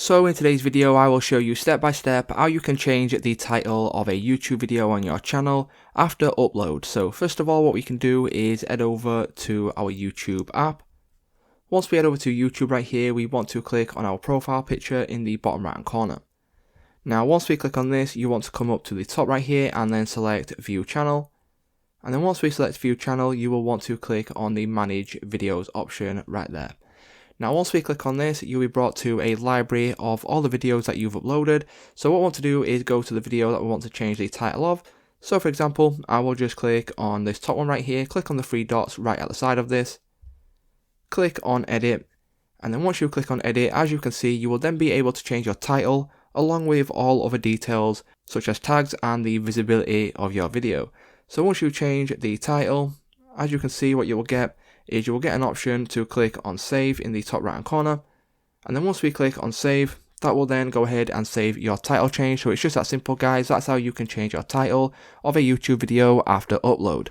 So in today's video I will show you step by step how you can change the title of a YouTube video on your channel after upload. So first of all, what we can do is head over to our YouTube app. Once we head over to YouTube right here, we want to click on our profile picture in the bottom right hand corner. Now once we click on this, you want to come up to the top right here and then select View Channel. And then once we select View Channel, you will want to click on the Manage Videos option right there. Now once we click on this, you'll be brought to a library of all the videos that you've uploaded. So what we want to do is go to the video that we want to change the title of. So for example, I will just click on this top one right here, click on the three dots right at the side of this, click on Edit, and then once you click on Edit, as you can see, you will then be able to change your title along with all other details such as tags and the visibility of your video. So once you change the title, as you can see, what you will get is you will get an option to click on Save in the top right hand corner, and then once we click on Save, that will then go ahead and save your title change. So it's just that simple, guys. That's how you can change your title of a YouTube video after upload.